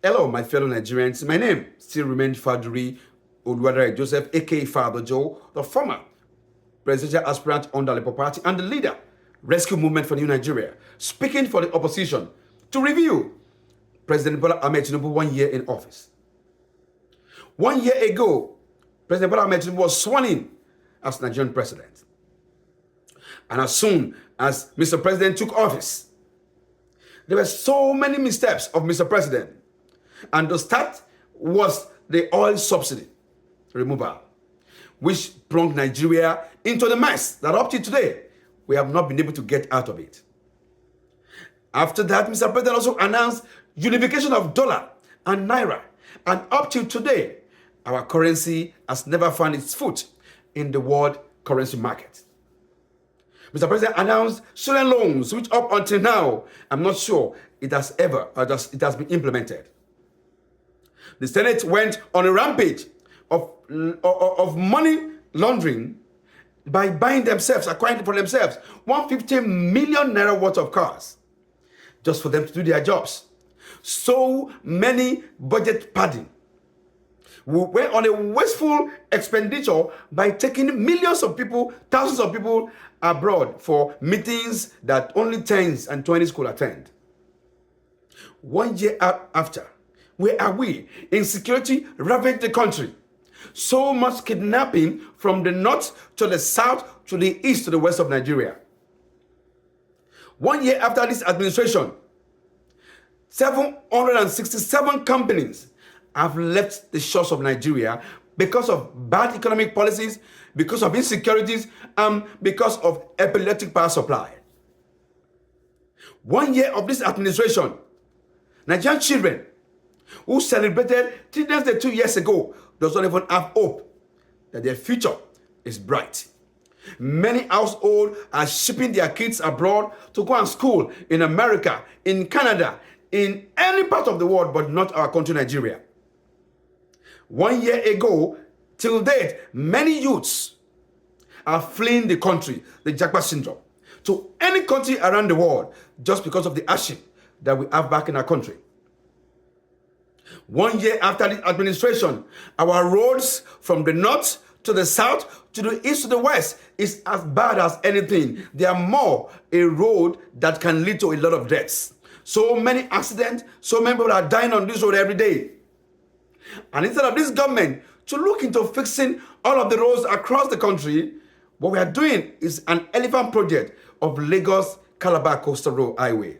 Hello, my fellow Nigerians. My name still remains Faduri Oluwadare Joseph, aka Father Joe, the former presidential aspirant on the Labour Party and the leader, Rescue Movement for New Nigeria, speaking for the opposition to review President Bola Ahmed Tinubu 1 year in office. 1 year ago, President Bola Ahmed Tinubu was sworn in as Nigerian president. And as soon as Mr. President took office, there were so many missteps of Mr. President. And the start was the oil subsidy removal, which plunged Nigeria into the mess that up to today, we have not been able to get out of it. After that, Mr. President also announced unification of dollar and naira. And up to today, our currency has never found its foot in the world currency market. Mr. President announced student loans, which up until now, I'm not sure it has been implemented. The Senate went on a rampage of money laundering by acquiring for themselves 150 million naira worth of cars just for them to do their jobs. So many budget padding. We went on a wasteful expenditure by taking millions of people, thousands of people abroad for meetings that only 10s and 20s could attend. 1 year after, where are we? Insecurity ravaged the country. So much kidnapping from the north to the south to the east to the west of Nigeria. 1 year after this administration, 767 companies have left the shores of Nigeria because of bad economic policies, because of insecurities, and because of epileptic power supply. 1 year of this administration, Nigerian children who celebrated Children's Day 2 years ago does not even have hope that their future is bright. Many households are shipping their kids abroad to go and school in America, in Canada, in any part of the world, but not our country, Nigeria. 1 year ago, till date, many youths are fleeing the country, the Jackpot syndrome, to any country around the world just because of the hardship that we have back in our country. 1 year after this administration, our roads from the north to the south to the east to the west is as bad as anything. They are more a road that can lead to a lot of deaths. So many accidents, so many people are dying on this road every day. And instead of this government to look into fixing all of the roads across the country, what we are doing is an elephant project of Lagos-Calabar Coastal Road Highway.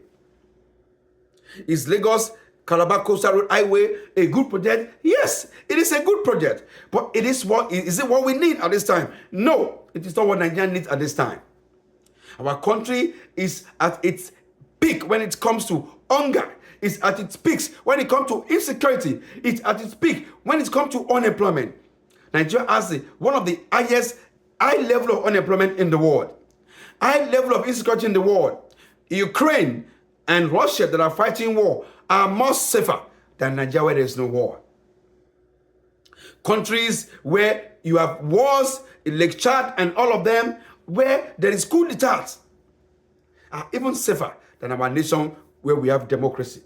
Is Lagos-Calabar Coastal Road Highway a good project? Yes, it is a good project. But is it what we need at this time? No, it is not what Nigeria needs at this time. Our country is at its peak when it comes to hunger. It's at its peaks when it comes to insecurity. It's at its peak when it comes to unemployment. Nigeria has one of the highest high level of unemployment in the world. High level of insecurity in the world. Ukraine and Russia that are fighting war are more safer than Nigeria where there is no war. Countries where you have wars, in Lake Chad and all of them, where there is coup d'etat, are even safer than our nation where we have democracy.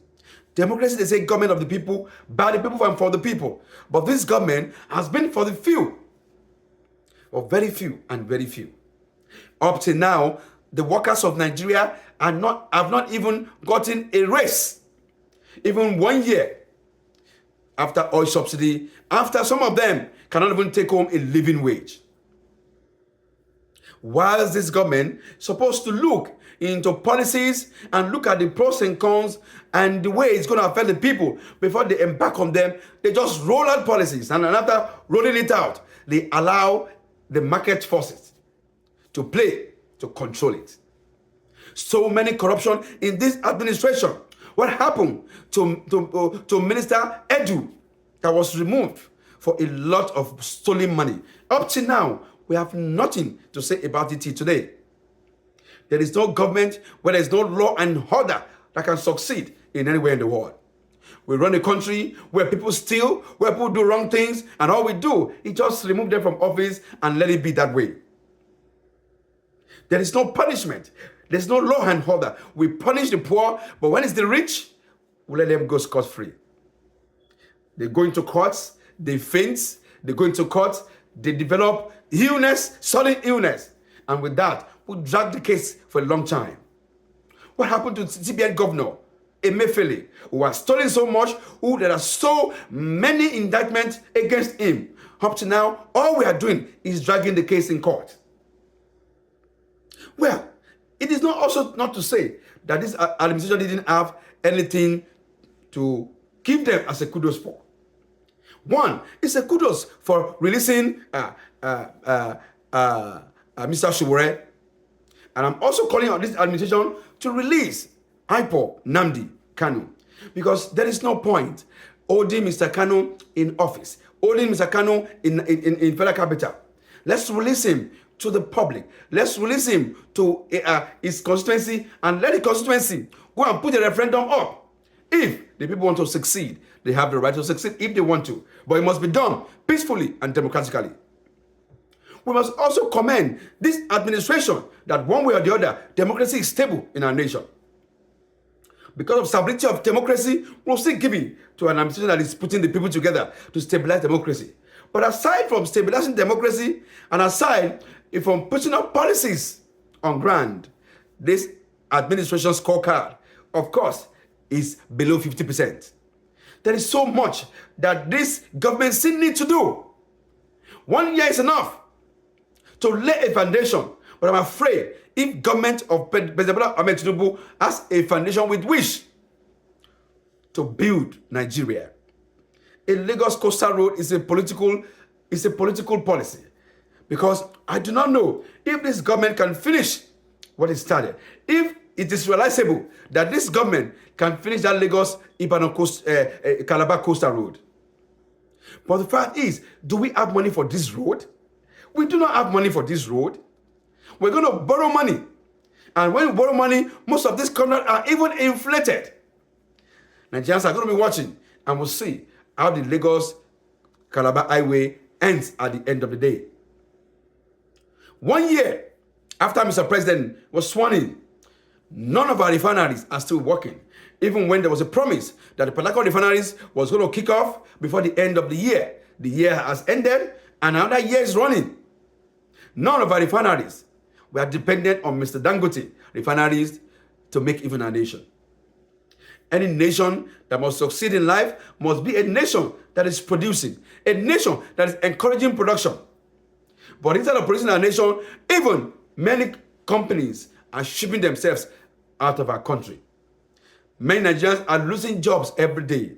Democracy, they say government of the people, by the people and for the people. But this government has been for the few, or very few and very few. Up to now, the workers of Nigeria have not even gotten a raise. Even 1 year after oil subsidy, after some of them cannot even take home a living wage. Why is this government supposed to look into policies and look at the pros and cons and the way it's going to affect the people before they embark on them? They just roll out policies, and after rolling it out, they allow the market forces to play, to control it. So many corruption in this administration. What happened to Minister Edu that was removed for a lot of stolen money? Up to now, we have nothing to say about it today. There is no government where there is no law and order that can succeed in anywhere in the world. We run a country where people steal, where people do wrong things, and all we do is just remove them from office and let it be that way. There is no punishment. There's no law and order. We punish the poor, but when it's the rich, we let them go scot-free. They go into courts, they faint, they go into court, they develop illness, sudden illness. And with that, we drag the case for a long time. What happened to CBN governor, Emefiele, who has stolen so much, who there are so many indictments against him? Up to now, all we are doing is dragging the case in court. Well, it is not also not to say that this administration didn't have anything to give them as a kudos for. One, it's a kudos for releasing Mr. Shuwore. And I'm also calling on this administration to release IPOB Nnamdi Kanu, because there is no point holding Mr. Kanu in office, holding Mr. Kanu in federal capital. Let's release him to the public. Let's release him to his constituency, and let the constituency go and put a referendum up. If the people want to succeed, they have the right to succeed if they want to. But it must be done peacefully and democratically. We must also commend this administration that one way or the other, democracy is stable in our nation. Because of stability of democracy, we'll still give it to an administration that is putting the people together to stabilize democracy. But aside from stabilizing democracy, and aside from putting up policies on ground, this administration scorecard, of course, is below 50%. There is so much that this government still needs to do. 1 year is enough to lay a foundation. But I'm afraid if government of President Bola Ahmed Tinubu has a foundation with which to build Nigeria, a Lagos Coastal Road is a political policy. Because I do not know if this government can finish what it started. If it is realizable that this government can finish that Calabar Coastal Road. But the fact is, do we have money for this road? We do not have money for this road. We're going to borrow money. And when we borrow money, most of these contracts are even inflated. Nigerians are going to be watching, and we'll see how the Lagos-Calabar Highway ends at the end of the day. 1 year after Mr. President was sworn in, none of our refineries are still working, even when there was a promise that the Port Harcourt refineries was going to kick off before the end of the year. The year has ended, and another year is running. None of our refineries were dependent on Mr. Dangote refineries to make even our nation. Any nation that must succeed in life must be a nation that is producing, a nation that is encouraging production. But instead of producing our nation, even many companies are shipping themselves out of our country. Many Nigerians are losing jobs every day.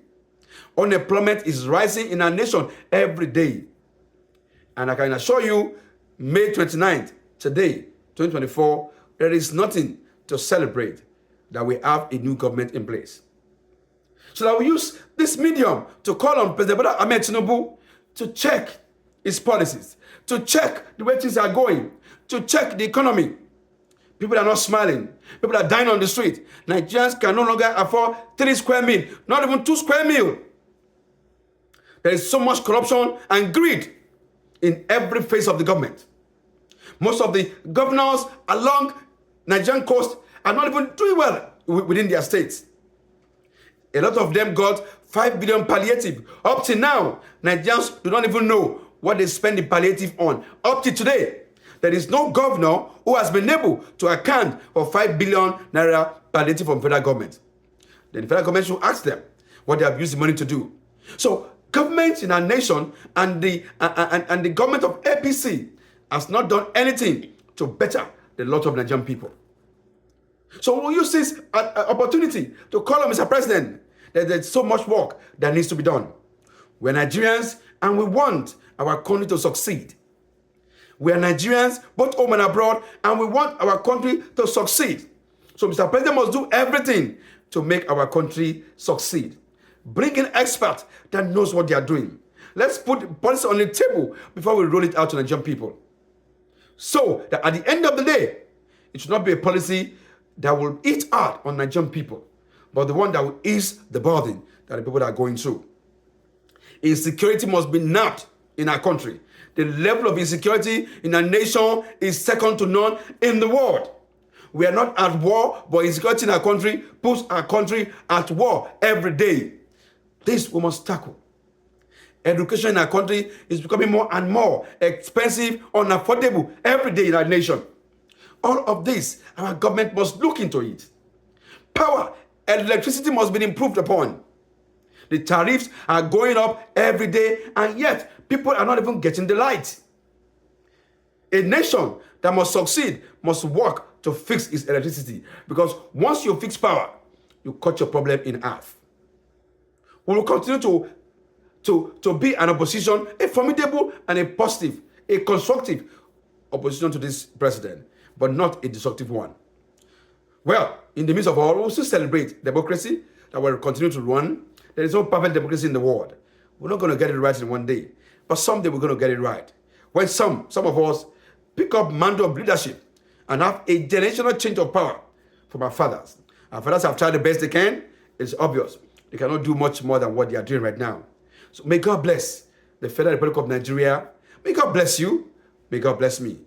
Unemployment is rising in our nation every day. And I can assure you, May 29th, today, 2024, there is nothing to celebrate that we have a new government in place. So that we use this medium to call on President Bola Ahmed Tinubu to check his policies, to check the way things are going, to check the economy. People are not smiling. People are dying on the street. Nigerians can no longer afford 3 square meal, not even 2 square meal. There is so much corruption and greed in every phase of the government. Most of the governors along Nigerian coast are not even doing well within their states. A lot of them got 5 billion palliative. Up to now, Nigerians do not even know what they spend the palliative on. Up to today, there is no governor who has been able to account for 5 billion naira palliative from federal government. Then the federal government should ask them what they have used the money to do. So government in our nation and the government of APC has not done anything to better the lot of Nigerian people. So we'll use this opportunity to call on Mr. President that there's so much work that needs to be done. We're Nigerians and we want our country to succeed. We are Nigerians, both home and abroad, and we want our country to succeed. So Mr. President must do everything to make our country succeed. Bring in experts that knows what they are doing. Let's put policy on the table before we roll it out to Nigerian people. So that at the end of the day, it should not be a policy that will eat hard on Nigerian people, but the one that will ease the burden that the people are going through. Insecurity must be napped in our country. The level of insecurity in our nation is second to none in the world. We are not at war, but insecurity in our country puts our country at war every day. This we must tackle. Education in our country is becoming more and more expensive, unaffordable every day in our nation. All of this, our government must look into it. Power, electricity must be improved upon. The tariffs are going up every day, and yet people are not even getting the light. A nation that must succeed must work to fix its electricity, because once you fix power, you cut your problem in half. We will continue to be an opposition, a formidable and a positive, a constructive opposition to this president, but not a destructive one. Well, in the midst of all, we'll still celebrate democracy that will continue to run. There is no perfect democracy in the world. We're not going to get it right in one day, but someday we're going to get it right. When some of us pick up mantle of leadership and have a generational change of power from our fathers. Our fathers have tried the best they can. It's obvious they cannot do much more than what they are doing right now. So may God bless the Federal Republic of Nigeria. May God bless you. May God bless me.